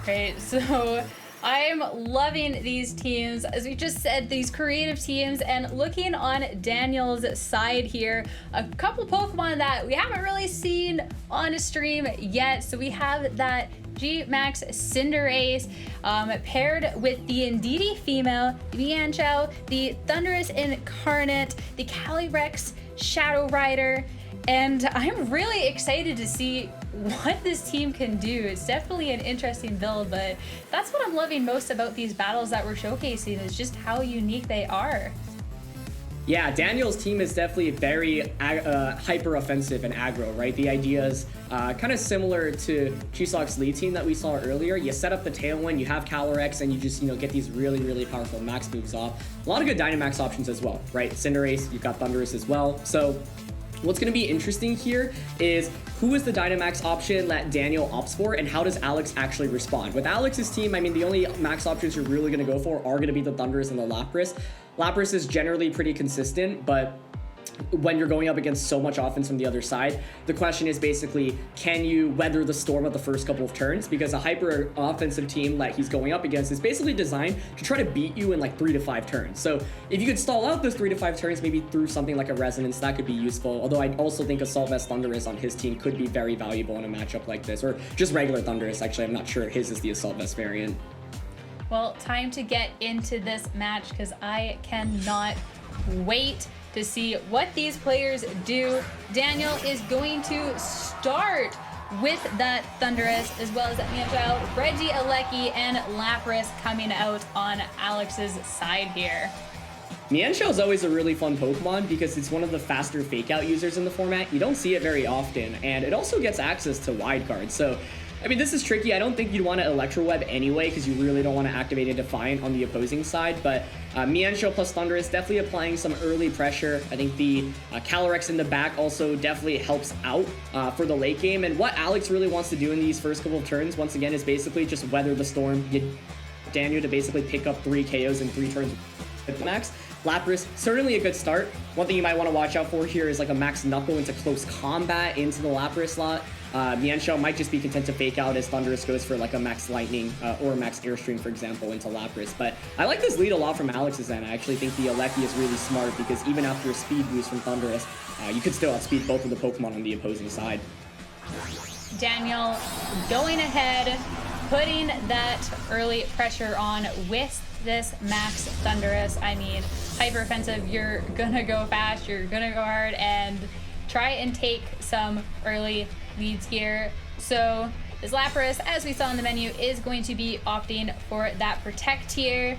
Right, so I'm loving these teams, as we just said, these creative teams, and looking on Daniel's side here, a couple Pokemon that we haven't really seen on a stream yet. So we have that G-Max Cinderace paired with the Indeedee female, Mienshao, the Thundurus Incarnate, the Calyrex Shadow Rider, and I'm really excited to see what this team can do. It's definitely an interesting build, but that's what I'm loving most about these battles that we're showcasing, is just how unique they are. Yeah, Daniel's team is definitely very hyper offensive and aggro, right? The idea is kind of similar to Chisock's lead team that we saw earlier. You set up the tailwind, you have Calyrex, and you just, get these really, really powerful max moves off. A lot of good Dynamax options as well, right? Cinderace, you've got Thundurus as well. So what's going to be interesting here is who is the Dynamax option that Daniel opts for, and how does Alex actually respond? With Alex's team, I mean, the only max options you're really going to go for are going to be the Thundurus and the Lapras. Lapras is generally pretty consistent, but when you're going up against so much offense from the other side, the question is basically, can you weather the storm of the first couple of turns? Because a hyper offensive team that he's going up against is basically designed to try to beat you in like 3 to 5 turns. So if you could stall out those 3 to 5 turns, maybe through something like a Resonance, that could be useful. Although I also think Assault Vest Thundurus on his team could be very valuable in a matchup like this, or just regular Thundurus. Actually, I'm not sure his is the Assault Vest variant. Well, time to get into this match, because I cannot wait to see what these players do. Daniel is going to start with that Thundurus, as well as that Mienshao, Regieleki, and Lapras coming out on Alex's side here. Mienshao is always a really fun Pokemon because it's one of the faster fake out users in the format. You don't see it very often, and it also gets access to wide cards. So I mean, this is tricky. I don't think you'd want to Electro Web anyway, because you really don't want to activate a Defiant on the opposing side. But Mienshao plus Thundurus definitely applying some early pressure. I think the Calyrex in the back also definitely helps out for the late game. And what Alex really wants to do in these first couple of turns, once again, is basically just weather the storm, get Daniel to basically pick up 3 KOs in 3 turns with max. Lapras, certainly a good start. One thing you might want to watch out for here is like a max Knuckle into close combat into the Lapras slot. Mienshao might just be content to fake out as Thundurus goes for like a max Lightning or a max Airstream, for example, into Lapras. But I like this lead a lot from Alex's end. I actually think the Eleki is really smart because even after a speed boost from Thundurus, you could still outspeed both of the Pokemon on the opposing side. Daniel going ahead, putting that early pressure on with this max Thundurus. I mean, hyper offensive, you're gonna go fast, you're gonna go hard, and try and take some early leads here. So this Lapras, as we saw in the menu, is going to be opting for that Protect here.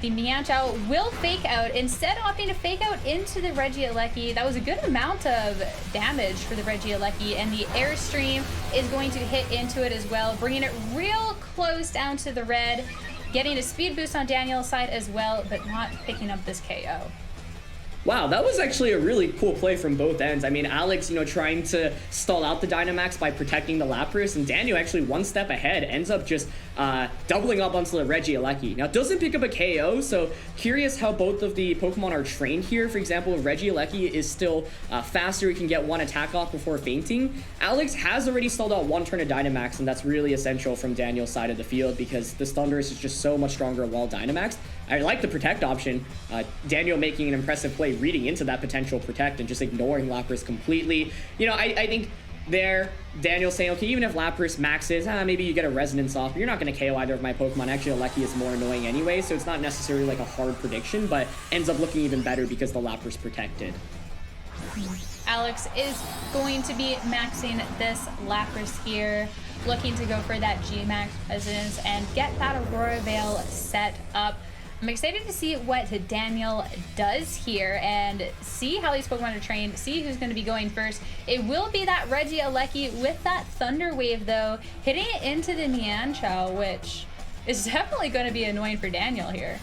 The Mienshao will fake out, instead opting to fake out into the Regieleki. That was a good amount of damage for the Regieleki, and the Airstream is going to hit into it as well, bringing it real close down to the red, getting a speed boost on Daniel's side as well, but not picking up this KO. Wow, that was actually a really cool play from both ends. I mean, Alex, trying to stall out the Dynamax by protecting the Lapras, and Daniel actually one step ahead, ends up just doubling up onto the Regieleki. Now, doesn't pick up a KO, so curious how both of the Pokemon are trained here. For example, Regieleki is still faster, he can get one attack off before fainting. Alex has already stalled out one turn of Dynamax, and that's really essential from Daniel's side of the field because this Thundurus is just so much stronger while Dynamaxed. I like the Protect option. Daniel making an impressive play, reading into that potential Protect and just ignoring Lapras completely. I think there, Daniel's saying, okay, even if Lapras maxes, maybe you get a Resonance off, but you're not going to KO either of my Pokemon. Actually, Eleki is more annoying anyway, so it's not necessarily like a hard prediction, but ends up looking even better because the Lapras protected. Alex is going to be maxing this Lapras here, looking to go for that G-Max Resonance and get that Aurora Veil set up. I'm excited to see what Daniel does here and see how these Pokemon are trained, see who's going to be going first. It will be that Regieleki with that Thunder Wave, though, hitting it into the Mienshao, which is definitely going to be annoying for Daniel here.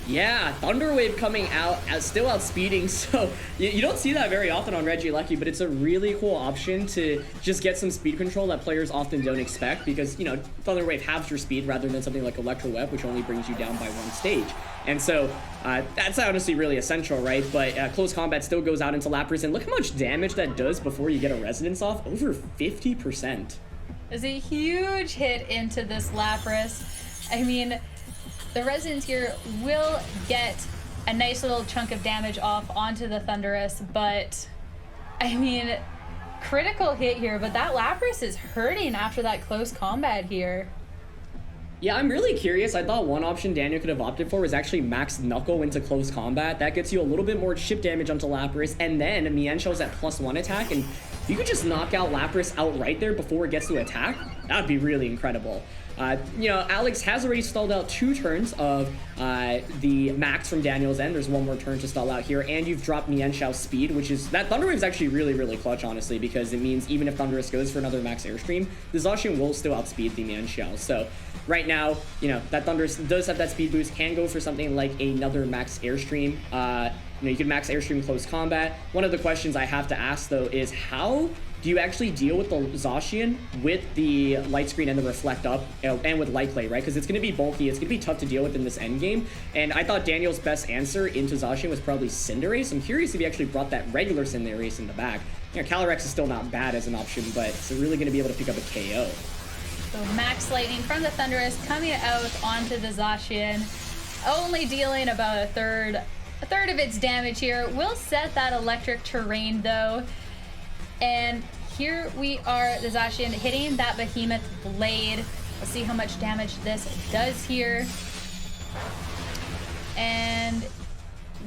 Yeah, Thunder Wave coming out, still outspeeding, so you don't see that very often on Regieleki, but it's a really cool option to just get some speed control that players often don't expect because, Thunder Wave halves your speed rather than something like Electro Web, which only brings you down by 1 stage. And so that's honestly really essential, right? But close combat still goes out into Lapras, and look how much damage that does before you get a Resonance off, over 50%. is a huge hit into this Lapras. I mean, the Resonance here will get a nice little chunk of damage off onto the Thundurus, but I mean, critical hit here, but that Lapras is hurting after that close combat here. Yeah, I'm really curious. I thought one option Daniel could have opted for was actually max Knuckle into close combat. That gets you a little bit more chip damage onto Lapras, and then Mienshow's at +1 attack, and if you could just knock out Lapras outright there before it gets to attack, that'd be really incredible. You know, Alex has already stalled out 2 turns of the max from Daniel's end. There's 1 more turn to stall out here, and you've dropped Mienshow's speed, which is, that Thunder Wave is actually really, really clutch, honestly, because it means even if Thundurus goes for another max airstream, the Zacian will still outspeed the Mienshow. So right now, you know, that Thundurus does have that speed boost, can go for something like another max airstream. You know, you can max airstream close combat. One of the questions I have to ask, though, is how do you actually deal with the Zacian with the light screen and the reflect up, and with light play, right? Because it's going to be bulky, it's going to be tough to deal with in this end game. And I thought Daniel's best answer into Zacian was probably Cinderace. I'm curious if he actually brought that regular Cinderace in the back. You know, Calyrex is still not bad as an option, but it's really going to be able to pick up a KO. So Max Lightning from the Thundurus coming out onto the Zacian, only dealing about a third of its damage here. Will set that electric terrain though. And here we are, the Zacian hitting that Behemoth Blade. Let's see how much damage this does here. And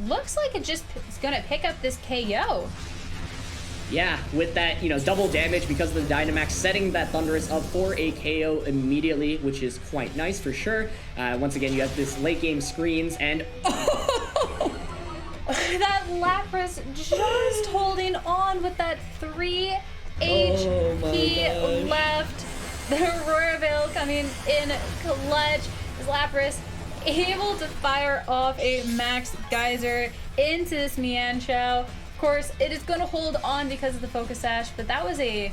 looks like it just is gonna pick up this KO. Yeah, with that, you know, double damage because of the Dynamax, setting that Thundurus up for a KO immediately, which is quite nice for sure. Once again, you have this late game screens, and that Lapras just holding on with that 3 HP left. The Aurora Veil coming in clutch. Is Lapras able to fire off a Max Geyser into this Mienshao? Of course, it is going to hold on because of the Focus Sash, but that was a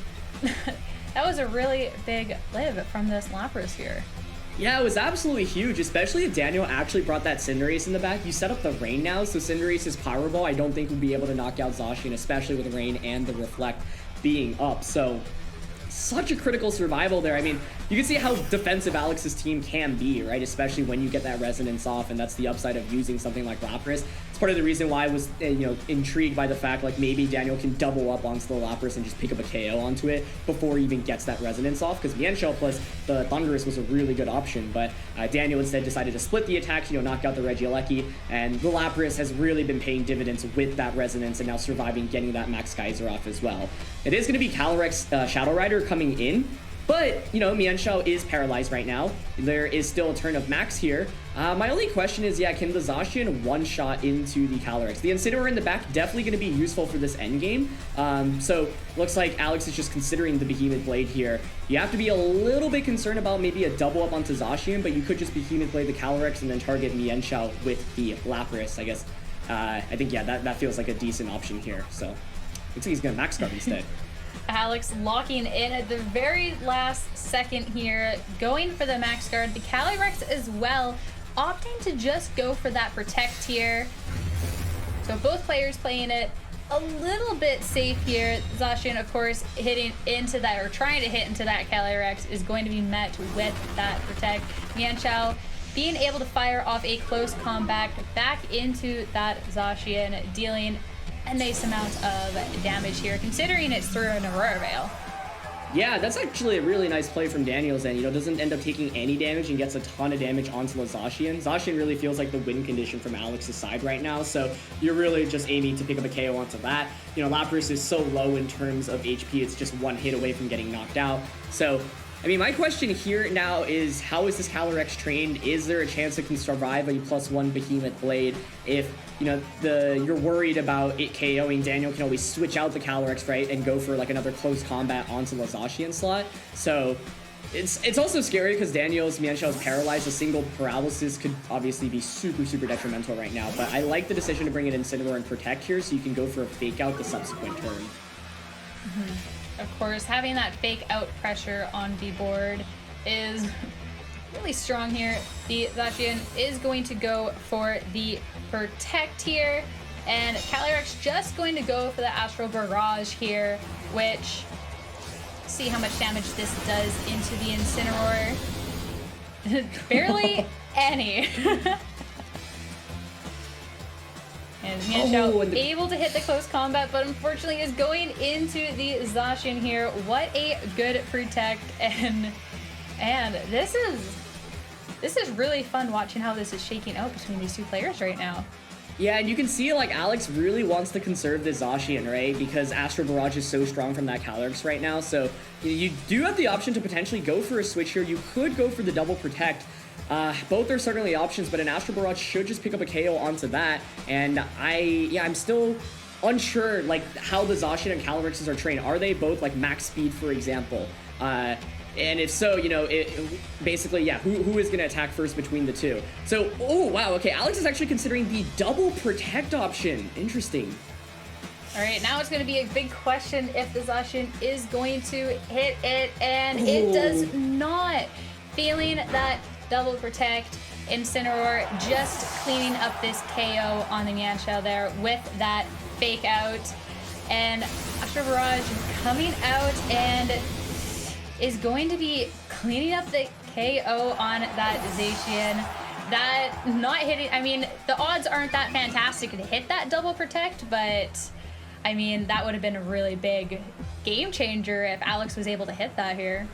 that was a really big live from this Lapras here. Yeah, it was absolutely huge, especially if Daniel actually brought that Cinderace in the back. You set up the Rain now, so Cinderace's Power Ball I don't think will be able to knock out Zacian, especially with Rain and the Reflect being up. So such a critical survival there. I mean, you can see how defensive Alex's team can be, right? Especially when you get that resonance off, and that's the upside of using something like Lapras. It's part of the reason why I was, you know, intrigued by the fact like maybe Daniel can double up onto the Lapras and just pick up a KO onto it before he even gets that resonance off, because Mienshao plus the Thundurus was a really good option, but Daniel instead decided to split the attack, you know, knock out the Regieleki, and the Lapras has really been paying dividends with that resonance and now surviving, getting that Max Geyser off as well. It is going to be Calyrex Shadow Rider coming in, but, you know, Mienshao is paralyzed right now. There is still a turn of Max here. My only question is, yeah, can the Zacian one-shot into the Calyrex? The Incineroar in the back definitely going to be useful for this endgame. So looks like Alex is just considering the Behemoth Blade here. You have to be a little bit concerned about maybe a double up onto Zacian, but you could just Behemoth Blade the Calyrex and then target Mienshao with the Lapras, I guess. I think, yeah, that feels like a decent option here. So looks like he's going to Max Guard instead. Alex locking in at the very last second here, going for the Max Guard. The Calyrex as well, opting to just go for that Protect here. So both players playing it a little bit safe here. Zacian, of course, hitting into that, or trying to hit into that Calyrex, is going to be met with that Protect. Mienshao being able to fire off a close combat back into that Zacian, dealing a nice amount of damage here, considering it's through an Aurora Veil. Yeah, that's actually a really nice play from Daniel's end. You know, doesn't end up taking any damage and gets a ton of damage onto the Zacian. Zacian really feels like the win condition from Alex's side right now, so you're really just aiming to pick up a KO onto that. You know, Lapras is so low in terms of HP, it's just one hit away from getting knocked out. So, I mean, my question here now is, how is this Calyrex trained? Is there a chance it can survive a +1 Behemoth Blade? If, you know, you're worried about it KOing, Daniel can always switch out the Calyrex, right, and go for like another close combat onto the Zacian slot. So it's also scary because Daniel's Mienshao is paralyzed. A single paralysis could obviously be super, super detrimental right now. But I like the decision to bring it Incineroar and Protect here, so you can go for a fake out the subsequent turn. Of course, having that fake out pressure on the board is really strong here. The Zacian is going to go for the Protect here, and Calyrex just going to go for the Astral Barrage here, which see how much damage this does into the Incineroar. Barely any. And Mianxiao able to hit the close combat, but unfortunately is going into the Zacian here. What a good protect, and this is really fun watching how this is shaking out between these two players right now. Yeah, and you can see, like, Alex really wants to conserve the Zacian, right? Because Astro Barrage is so strong from that Calyrex right now. So you do have the option to potentially go for a switch here. You could go for the double protect. Both are certainly options, but an Astro Barrage should just pick up a KO onto that. And I'm still unsure, like, how the Zacian and Calyrexes are trained. Are they both, like, max speed, for example? And if so, you know, basically, yeah, who is going to attack first between the two? So, oh, wow, okay, Alex is actually considering the double protect option. Interesting. All right, now it's going to be a big question if the Zacian is going to hit it, and it does not. Feeling that double protect, Incineroar just cleaning up this KO on the Mianxiao there with that fake out. And Astro Barrage coming out and is going to be cleaning up the KO on that Zacian. That not hitting, I mean, the odds aren't that fantastic to hit that double protect, but I mean, that would have been a really big game changer if Alex was able to hit that here.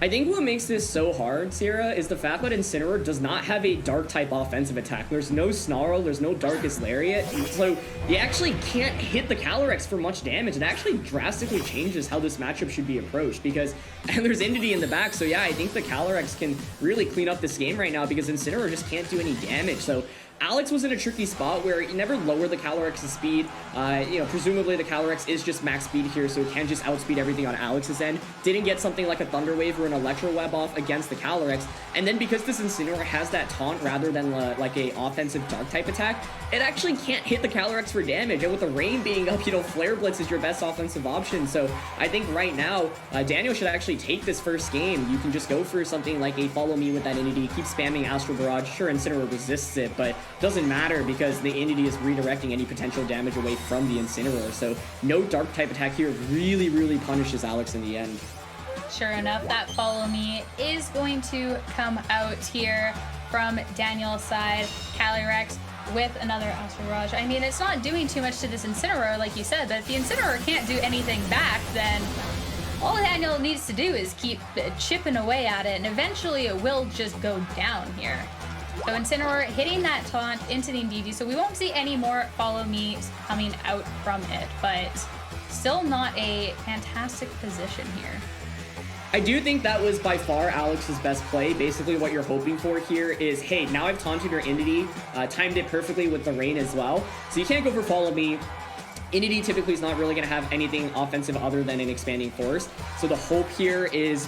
I think what makes this so hard, Sierra, is the fact that Incineroar does not have a dark type offensive attack. There's no Snarl, there's no Darkest Lariat, so you actually can't hit the Calyrex for much damage. It actually drastically changes how this matchup should be approached because, and there's Entity in the back, so yeah, I think the Calyrex can really clean up this game right now because Incineroar just can't do any damage. So Alex was in a tricky spot where he never lowered the Calyrex's speed. You know, presumably the Calyrex is just max speed here, so it can just outspeed everything on Alex's end. Didn't get something like a Thunder Wave or an Electro Web off against the Calyrex. And then because this Incineroar has that taunt rather than like a offensive dark type attack, it actually can't hit the Calyrex for damage. And with the rain being up, you know, Flare Blitz is your best offensive option. So I think right now, Daniel should actually take this first game. You can just go for something like a Follow Me with that Entity, keep spamming Astro Barrage. Sure, Incineroar resists it, but doesn't matter because the Entity is redirecting any potential damage away from the Incineroar. So no dark type attack here really, really punishes Alex in the end. Sure enough, that Follow Me is going to come out here from Daniel's side. Calyrex with another Astro Barrage. I mean, it's not doing too much to this Incineroar, like you said, but if the Incineroar can't do anything back, then all Daniel needs to do is keep chipping away at it, and eventually it will just go down here. So Incineroar hitting that taunt into the DD, so we won't see any more Follow Me coming out from it, but still not a fantastic position here. I do think that was by far Alex's best play. Basically what you're hoping for here is, hey, now I've taunted your Entity, timed it perfectly with the rain as well, so you can't go for Follow Me. Entity typically is not really going to have anything offensive other than an Expanding Force, so the hope here is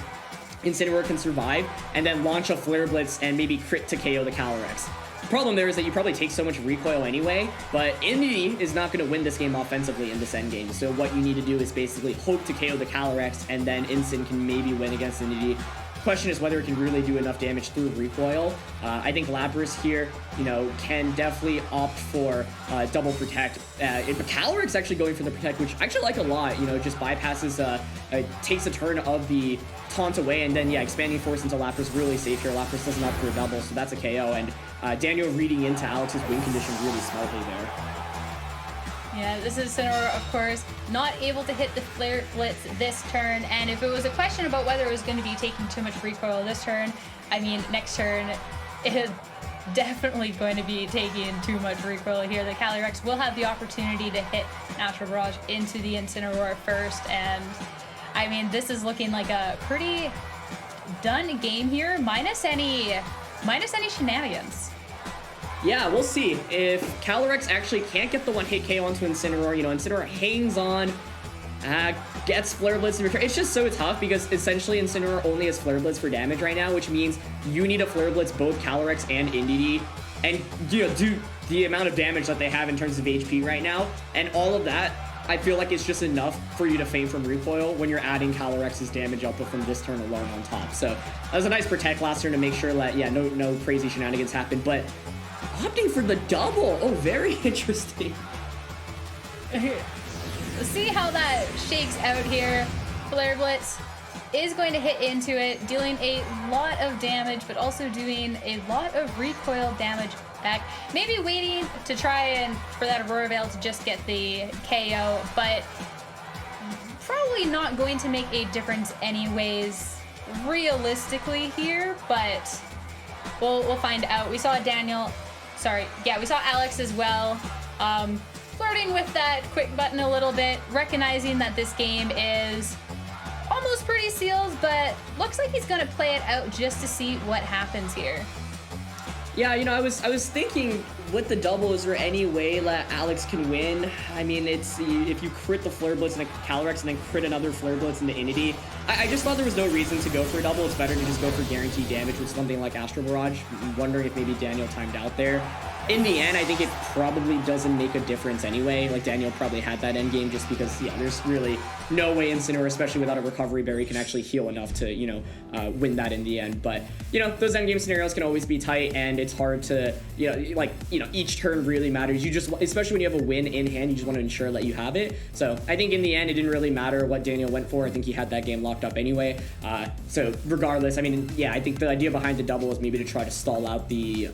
Incineroar can survive and then launch a Flare Blitz and maybe crit to KO the Calyrex. The problem there is that you probably take so much recoil anyway, but Entity is not going to win this game offensively in this endgame, so what you need to do is basically hope to KO the Calyrex and then Incin can maybe win against Entity. Question is whether it can really do enough damage through recoil. I think Lapras here, you know, can definitely opt for double protect. Calyrex actually going for the protect, which I actually like a lot. You know, just bypasses, takes a turn of the taunt away, and then yeah, Expanding Force into Lapras really safe here. Lapras doesn't opt for a double, so that's a KO. And Daniel reading into Alex's win condition really smartly there. Yeah, this is Incineroar, of course, not able to hit the Flare Blitz this turn, and if it was a question about whether it was going to be taking too much recoil this turn, I mean, next turn, it is definitely going to be taking too much recoil here. The Calyrex will have the opportunity to hit Astro Barrage into the Incineroar first, and I mean, this is looking like a pretty done game here, minus any shenanigans. Yeah, we'll see. If Calyrex actually can't get the one-hit KO onto Incineroar, you know, Incineroar hangs on, gets Flare Blitz in return. It's just so tough because essentially Incineroar only has Flare Blitz for damage right now, which means you need a Flare Blitz both Calyrex and Entity, and, you know, do the amount of damage that they have in terms of HP right now, and all of that, I feel like it's just enough for you to feign from recoil when you're adding Calyrex's damage output from this turn alone on top. So that was a nice protect last turn to make sure that, yeah, no crazy shenanigans happen, but opting for the double. Oh, very interesting. Let's see how that shakes out here. Flare Blitz is going to hit into it, dealing a lot of damage, but also doing a lot of recoil damage back. Maybe waiting to try and for that Aurora Veil to just get the KO, but probably not going to make a difference anyways, realistically here, but we'll find out. We saw Daniel, we saw Alex as well, flirting with that quick button a little bit, recognizing that this game is almost pretty sealed, but looks like he's gonna play it out just to see what happens here. Yeah, you know, I was thinking with the double, is there any way that Alex can win? I mean, it's if you crit the Flare Blitz and a Calyrex and then crit another Flare Blitz in the Inity, I just thought there was no reason to go for a double. It's better to just go for guaranteed damage with something like Astral Barrage. I'm wondering if maybe Daniel timed out there. In the end, I think it probably doesn't make a difference anyway. Like, Daniel probably had that end game just because, yeah, there's really no way Incineroar, especially without a recovery berry, can actually heal enough to, you know, win that in the end. But, you know, those end game scenarios can always be tight, and it's hard to, each turn really matters. You just, especially when you have a win in hand, you just want to ensure that you have it. So I think in the end, it didn't really matter what Daniel went for. I think he had that game locked up anyway. So regardless, I mean, yeah, I think the idea behind the double is maybe to try to stall out the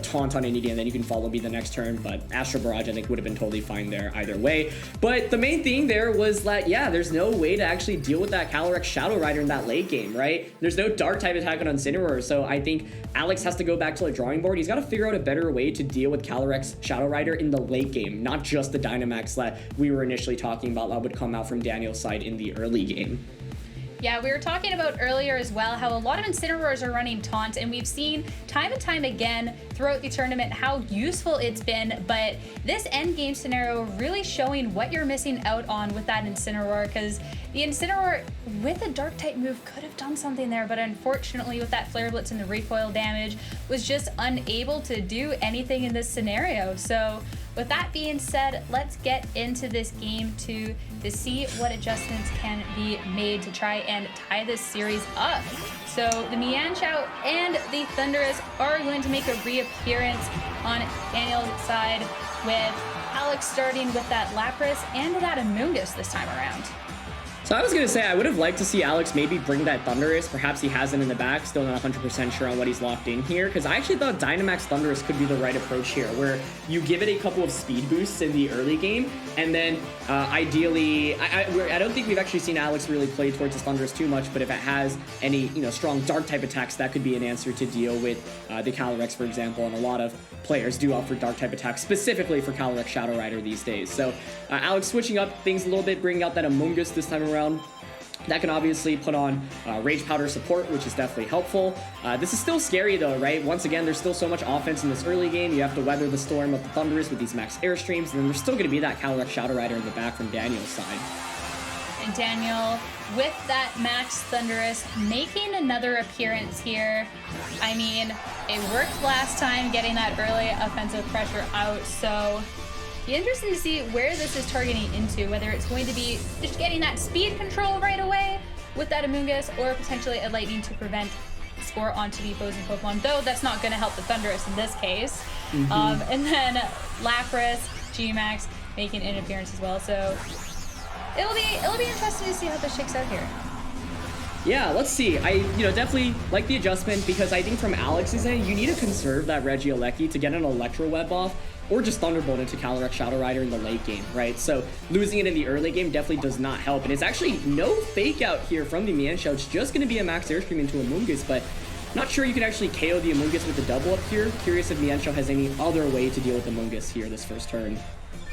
taunt on Indy, and then you can follow me the next turn. But Astral Barrage, I think, would have been totally fine there either way. But the main thing there was that, yeah, there's no way to actually deal with that Calyrex Shadow Rider in that late game, right? There's no Dark type attack on Incineroar, so I think Alex has to go back to the drawing board. He's got to figure out a better way to deal with Calyrex Shadow Rider in the late game, not just the Dynamax that we were initially talking about that would come out from Daniel's side in the early game. Yeah, we were talking about earlier as well how a lot of Incineroars are running taunt, and we've seen time and time again throughout the tournament how useful it's been, but this end game scenario really showing what you're missing out on with that Incineroar, because the Incineroar with a Dark type move could have done something there, but unfortunately with that Flare Blitz and the recoil damage was just unable to do anything in this scenario. So with that being said, let's get into this game to see what adjustments can be made to try and tie this series up. So the Mienshao and the Thundurus are going to make a reappearance on Daniel's side, with Alex starting with that Lapras and that Amoonguss this time around. So I was going to say, I would have liked to see Alex maybe bring that Thundurus. Perhaps he has it in the back, still not 100% sure on what he's locked in here, because I actually thought Dynamax Thundurus could be the right approach here, where you give it a couple of speed boosts in the early game, and then ideally, I don't think we've actually seen Alex really play towards his Thundurus too much, but if it has any, strong Dark type attacks, that could be an answer to deal with the Calyrex, for example, and a lot of players do opt for Dark type attacks, specifically for Calyrex Shadow Rider these days. So Alex switching up things a little bit, bringing out that Amoonguss this time around. That can obviously put on Rage Powder support, which is definitely helpful. This is still scary though, right? Once again, there's still so much offense in this early game. You have to weather the storm of the Thundurus with these max airstreams, and then there's still going to be that Calyrex Shadow Rider in the back from Daniel's side. And Daniel, with that max Thundurus, making another appearance here. I mean, it worked last time getting that early offensive pressure out, so be interesting to see where this is targeting into, whether it's going to be just getting that speed control right away with that Amoonguss, or potentially a Lightning to prevent score onto the opposing Pokemon, though that's not going to help the Thundurus in this case. And then Lapras, G-Max making an appearance as well, so it'll be interesting to see how this shakes out here. Yeah, let's see. I definitely like the adjustment, because I think from Alex's end, you need to conserve that Regieleki to get an Electro Web off, or just Thunderbolt into Calyrex Shadow Rider in the late game, right? So losing it in the early game definitely does not help. And it's actually no fake out here from the Mienshao. It's just going to be a max airstream into Amoonguss, but not sure you can actually KO the Amoonguss with the double up here. Curious if Mienshao has any other way to deal with Amoonguss here this first turn.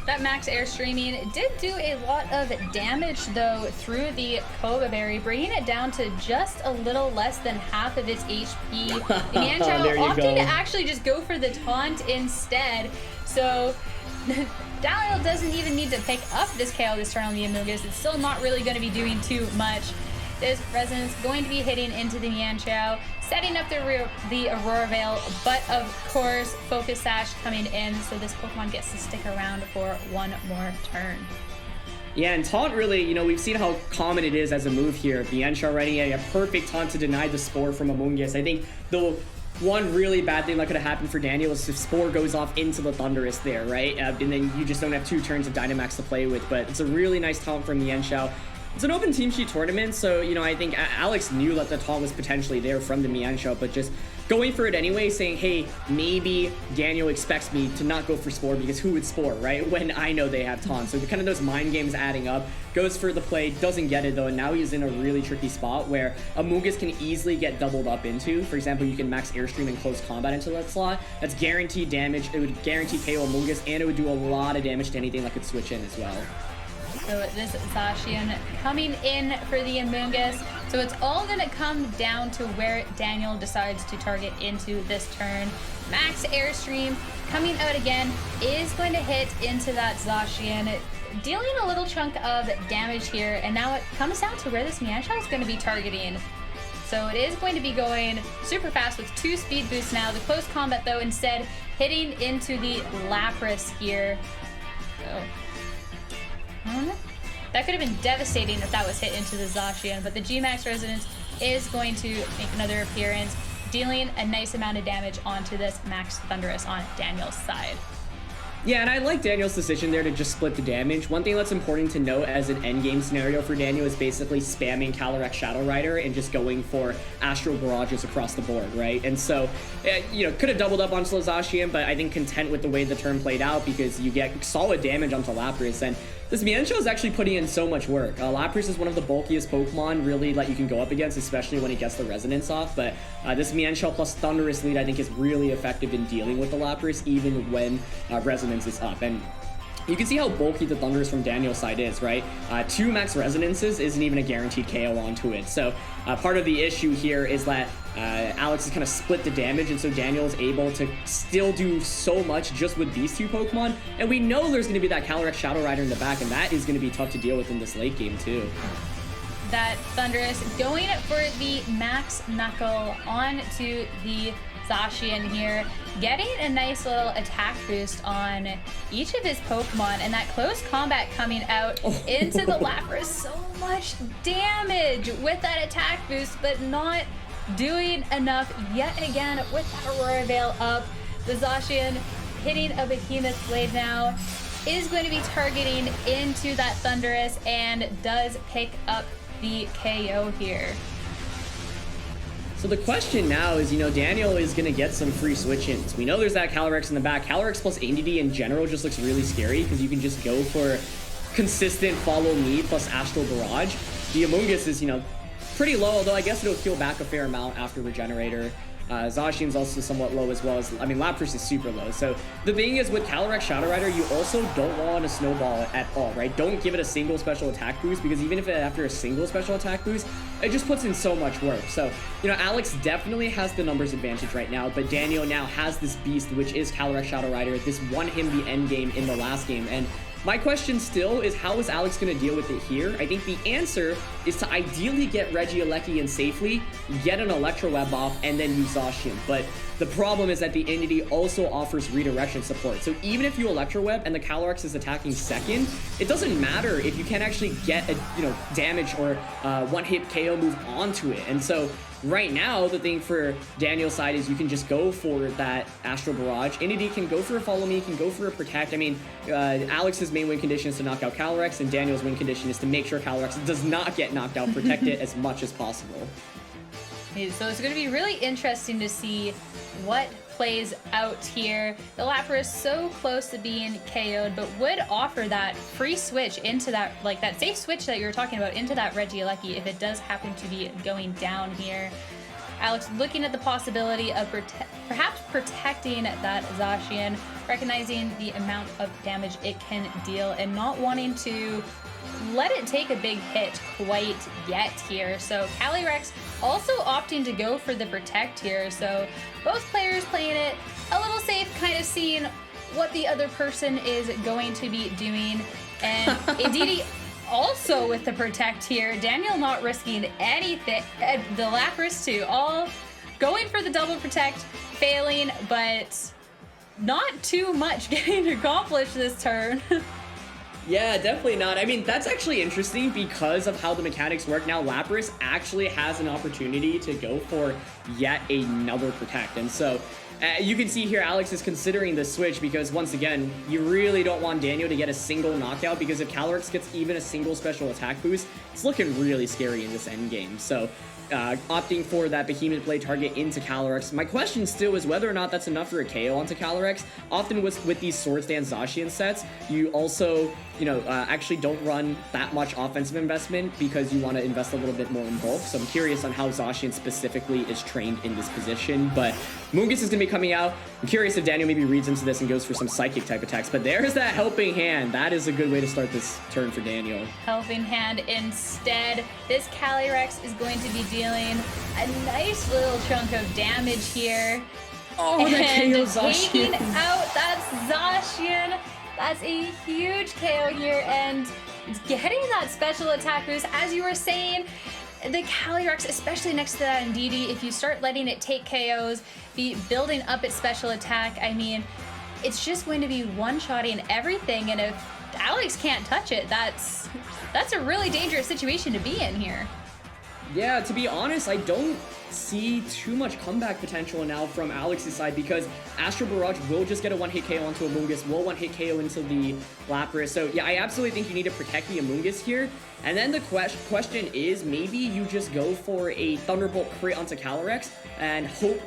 That max airstreaming did do a lot of damage though through the Koga Berry, bringing it down to just a little less than half of its HP. The Mienshao opting to actually just go for the taunt instead. So Daniel doesn't even need to pick up this KO this turn on the Amoonguss. It's still not really going to be doing too much. This Resonance going to be hitting into the Mienshao, setting up the Aurora Veil, but of course Focus Sash coming in, so this Pokemon gets to stick around for one more turn. Yeah, and Taunt really, we've seen how common it is as a move here. Mienshao already a perfect taunt to deny the Spore from Amoonguss. I think the one really bad thing that could have happened for Daniel is if Spore goes off into the Thundurus there, right? And then you just don't have two turns of Dynamax to play with, but it's a really nice taunt from Mienshao. It's an open team sheet tournament, so, you know, I think Alex knew that the taunt was potentially there from the Mienshao, but just going for it anyway, saying, hey, maybe Daniel expects me to not go for Spore, because who would Spore, right? When I know they have taunt. So kind of those mind games adding up. Goes for the play, doesn't get it though, and now he's in a really tricky spot where Amoonguss can easily get doubled up into. For example, you can max Airstream in close combat into that slot. That's guaranteed damage. It would guarantee KO Amoonguss, and it would do a lot of damage to anything that could switch in as well. So this Zacian coming in for the Amoonguss. So it's all going to come down to where Daniel decides to target into this turn. Max Airstream coming out again is going to hit into that Zacian, dealing a little chunk of damage here. And now it comes down to where this Mienshao is going to be targeting. So it is going to be going super fast with 2 speed boosts now. The close combat though instead hitting into the Lapras here. So that could have been devastating if that was hit into the Zacian, but the G-Max Resonance is going to make another appearance, dealing a nice amount of damage onto this Max Thundurus on Daniel's side. Yeah, and I like Daniel's decision there to just split the damage. One thing that's important to note as an endgame scenario for Daniel is basically spamming Calyrex Shadow Rider and just going for Astral Barrages across the board, right? And so, you know, could have doubled up on Zacian, but I think content with the way the turn played out because you get solid damage onto Lapras, and this Mienshao is actually putting in so much work. Lapras is one of the bulkiest Pokemon really that you can go up against, especially when it gets the Resonance off, but this Mienshao plus Thundurus lead I think is really effective in dealing with the Lapras even when Resonance is up. And you can see how bulky the Thundurus from Daniel's side is, right? 2 max Resonances isn't even a guaranteed KO onto it. So part of the issue here is that Alex has kind of split the damage, and so Daniel is able to still do so much just with these 2 Pokemon. And we know there's going to be that Calyrex Shadow Rider in the back, and that is going to be tough to deal with in this late game too. That Thundurus going for the Max Knuckle onto the Zacian here, getting a nice little attack boost on each of his Pokemon, and that close combat coming out into the Lapras. So much damage with that attack boost, but not doing enough yet again with that Aurora Veil up. The Zacian hitting a Behemoth Blade now is going to be targeting into that Thundurus and does pick up the KO here. So the question now is, you know, Daniel is going to get some free switch-ins. We know there's that Calyrex in the back. Calyrex plus ADD in general just looks really scary because you can just go for consistent follow me plus Astral Barrage. The Amoonguss is, you know, pretty low, although I guess it'll heal back a fair amount after Regenerator. Zacian's also somewhat low as well, I mean, Lapras is super low. So the thing is with Calyrex Shadow Rider, you also don't want to snowball at all, right? Don't give it a single special attack boost, because even if after a single special attack boost, it just puts in so much work. So, you know, Alex definitely has the numbers advantage right now, but Daniel now has this beast, which is Calyrex Shadow Rider. This won him the end game in the last game, and my question still is, how is Alex going to deal with it here? I think the answer is to ideally get Regieleki in safely, get an Electro Web off, and then use Zacian. But the problem is that the Entity also offers redirection support. So even if you Electro Web and the Calyrex is attacking second, it doesn't matter if you can't actually get a, you know, damage or one-hit KO move onto it. And so right now, the thing for Daniel's side is you can just go for that Astral Barrage. Entity can go for a Follow Me, can go for a Protect. I mean, Alex's main win condition is to knock out Calyrex, and Daniel's win condition is to make sure Calyrex does not get knocked out, protect it as much as possible. So it's going to be really interesting to see what plays out here. The Lapras so close to being KO'd, but would offer that free switch into that, like that safe switch that you were talking about, into that Regieleki if it does happen to be going down here. Alex looking at the possibility of perhaps protecting that Zacian, recognizing the amount of damage it can deal and not wanting to let it take a big hit quite yet here. So Calyrex also opting to go for the Protect here. So both players playing it a little safe, kind of seeing what the other person is going to be doing. And indeed, also with the Protect here, Daniel not risking anything. The Lapras too, all going for the double Protect, failing, but not too much getting accomplished this turn. Yeah, definitely not. I mean, that's actually interesting because of how the mechanics work now. Lapras actually has an opportunity to go for yet another Protect. And so You can see here Alex is considering the switch because, once again, you really don't want Daniel to get a single knockout, because if Calyrex gets even a single special attack boost, it's looking really scary in this endgame. So opting for that Behemoth Blade target into Calyrex. My question still is whether or not that's enough for a KO onto Calyrex. Often with these Swords Dance Zacian sets, you also, actually don't run that much offensive investment because you want to invest a little bit more in bulk. So I'm curious on how Zacian specifically is trained in this position, but Mungus is going to be coming out. I'm curious if Daniel maybe reads into this and goes for some Psychic type attacks, but there's that Helping Hand. That is a good way to start this turn for Daniel. Helping Hand instead. This Calyrex is going to be dealing a nice little chunk of damage here. Oh, that KO Zacian. Taking out that Zacian. That's a huge KO here, and getting that special attack boost, as you were saying, the Calyrex, especially next to that Indeedee, if you start letting it take KOs, be building up its special attack, I mean, it's just going to be one-shotting everything, and if Alex can't touch it, that's a really dangerous situation to be in here. Yeah, to be honest, I don't see too much comeback potential now from Alex's side, because Astral Barrage will just get a one-hit KO onto Amoonguss, will one-hit KO into the Lapras. So yeah, I absolutely think you need to protect the Amoonguss here. And then the question is, maybe you just go for a Thunderbolt crit onto Calyrex and hope.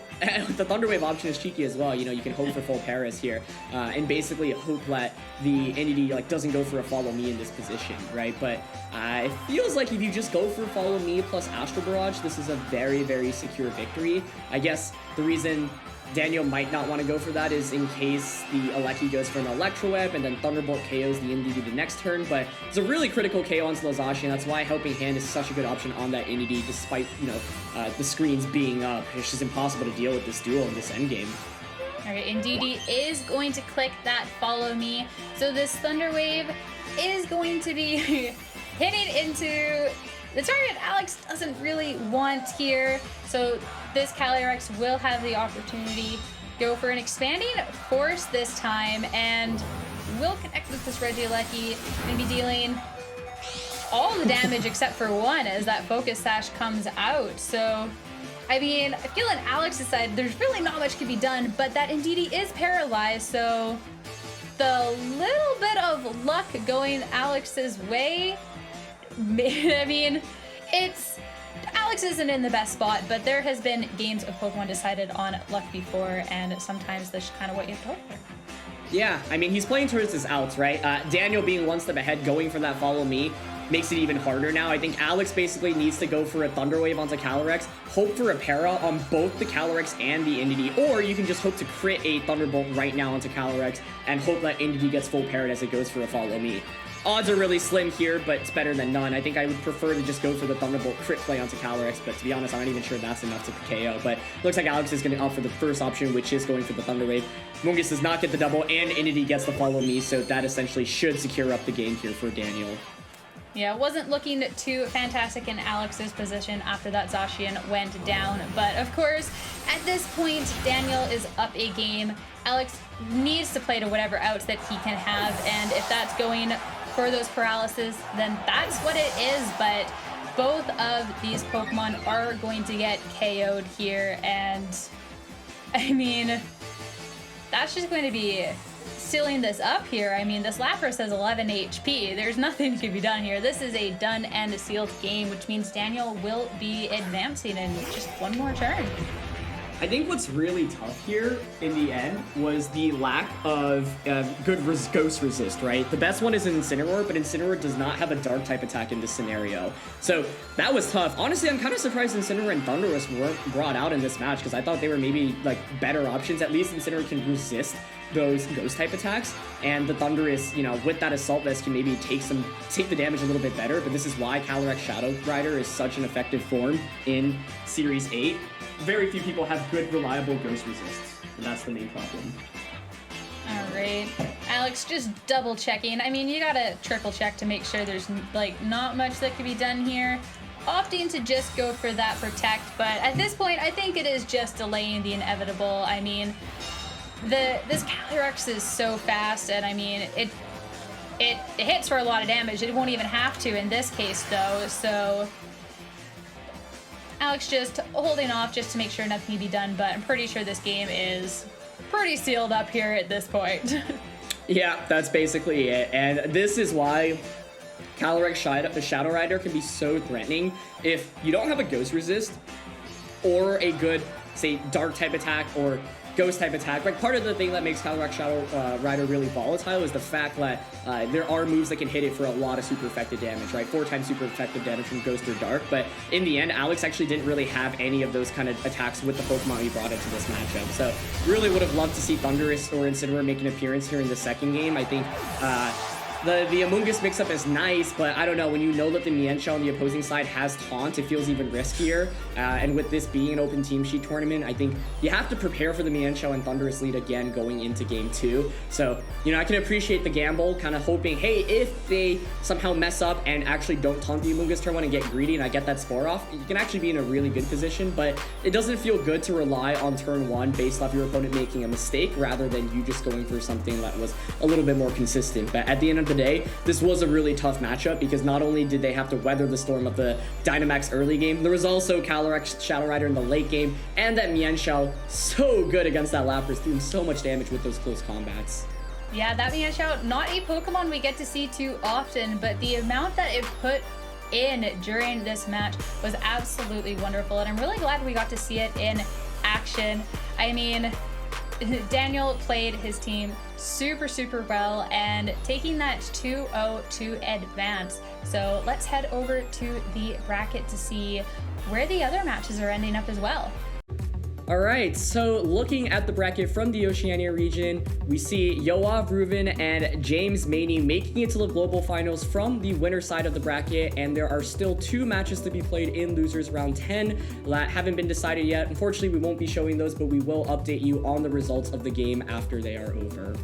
The Thunder Wave option is cheeky as well. You can hope for full Paras here, and basically hope that the Indeedee doesn't go for a Follow Me in this position, right? But it feels like if you just go for Follow Me plus Astral Barrage, this is a very, very secure victory. I guess the reason Daniel might not want to go for that is in case the Aleki goes for an Electro Web and then Thunderbolt KOs the Indeedee the next turn, but it's a really critical KO onto Zacian. That's why Helping Hand is such a good option on that Indeedee, despite, the screens being up. It's just impossible to deal with this duo in this endgame. Alright, Indeedee is going to click that Follow Me, so this Thunder Wave is going to be hitting into the target Alex doesn't really want here, so this Calyrex will have the opportunity go for an Expanding Force this time, and will connect with this Regieleki, maybe dealing all the damage except for one as that Focus Sash comes out. So, I mean, I feel on Alex's side, there's really not much can be done, but that Indeedee is paralyzed, so the little bit of luck going Alex's way, I mean, Alex isn't in the best spot, but there has been games of Pokemon decided on luck before, and sometimes that's kind of what you have to hope for. Yeah, I mean, he's playing towards his outs, right? Daniel being one step ahead, going for that Follow Me, makes it even harder now. I think Alex basically needs to go for a Thunder Wave onto Calyrex, hope for a Para on both the Calyrex and the Indeedee, or you can just hope to crit a Thunderbolt right now onto Calyrex and hope that Indeedee gets full parried as it goes for a Follow Me. Odds are really slim here, but it's better than none. I think I would prefer to just go for the Thunderbolt crit play onto Calyrex, but to be honest, I'm not even sure that's enough to KO. But looks like Alex is going to opt for the first option, which is going for the Thunder Wave. Mungus does not get the double, and Indeedee gets the Follow Me, so that essentially should secure up the game here for Daniel. Yeah, it wasn't looking too fantastic in Alex's position after that Zacian went down, but of course, at this point, Daniel is up a game. Alex needs to play to whatever outs that he can have, and if that's going for those paralysis, then that's what it is, but both of these Pokemon are going to get KO'd here, and I mean, that's just going to be sealing this up here. I mean, this Lapras has 11 HP. There's nothing that can be done here. This is a done and a sealed game, which means Daniel will be advancing in just one more turn. I think what's really tough here in the end was the lack of good Ghost Resist, right? The best one is Incineroar, but Incineroar does not have a Dark type attack in this scenario. So that was tough. Honestly, I'm kind of surprised Incineroar and Thundurus weren't brought out in this match, because I thought they were maybe better options. At least Incineroar can resist those Ghost type attacks, and the Thundurus, with that Assault Vest can maybe take the damage a little bit better, but this is why Calyrex Shadow Rider is such an effective form in Series 8. Very few people have good, reliable Ghost Resists, and that's the main problem. Alright, Alex, just double checking. I mean, you gotta triple check to make sure there's not much that can be done here. Opting to just go for that Protect, but at this point, I think it is just delaying the inevitable. I mean, this Calyrex is so fast, and I mean, it hits for a lot of damage. It won't even have to in this case, though, so Alex just holding off just to make sure nothing can be done, but I'm pretty sure this game is pretty sealed up here at this point. Yeah, that's basically it. And this is why Calyrex Shadow Rider can be so threatening. If you don't have a Ghost Resist or a good, say, Dark type attack or Ghost type attack, like part of the thing that makes Calyrex Shadow Rider really volatile is the fact that there are moves that can hit it for a lot of super effective damage, right? 4 times super effective damage from Ghost or Dark, but in the end, Alex actually didn't really have any of those kind of attacks with the Pokemon he brought into this matchup. So really would have loved to see Thundurus or Incineroar make an appearance here in the second game. I think the Amoonguss mix-up is nice, but I don't know, when you know that the Mienshao on the opposing side has Taunt, it feels even riskier. And with this being an open team sheet tournament, I think you have to prepare for the Mienshao and Thundurus lead again going into game 2. So, you know, I can appreciate the gamble, kind of hoping, hey, if they somehow mess up and actually don't taunt the Amoonguss turn 1 and get greedy and I get that Spore off, you can actually be in a really good position, but it doesn't feel good to rely on turn 1 based off your opponent making a mistake rather than you just going for something that was a little bit more consistent. But at the end of the day, this was a really tough matchup because not only did they have to weather the storm of the Dynamax early game, there was also Calyrex Shadow Rider in the late game, and that Mienshao so good against that Lapras, doing so much damage with those close combats. Yeah, that Mienshao, not a Pokemon we get to see too often, but the amount that it put in during this match was absolutely wonderful, and I'm really glad we got to see it in action. I mean, Daniel played his team super well and taking that 2-0 to advance. So let's head over to the bracket to see where the other matches are ending up as well. All right, so looking at the bracket from the Oceania region, we see Yoav Reuven and James Maney making it to the global finals from the winner side of the bracket, and there are still 2 matches to be played in losers round 10 that haven't been decided yet. Unfortunately, we won't be showing those, but we will update you on the results of the game after they are over.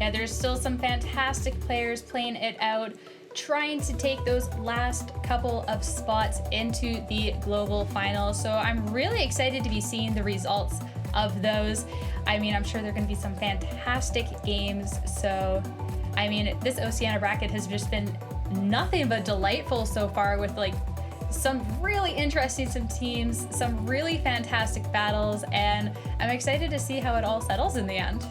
Yeah, there's still some fantastic players playing it out, trying to take those last couple of spots into the global finals. So I'm really excited to be seeing the results of those. I mean, I'm sure there are going to be some fantastic games. So, I mean, this Oceania bracket has just been nothing but delightful so far, with like some really interesting teams, some really fantastic battles, and I'm excited to see how it all settles in the end.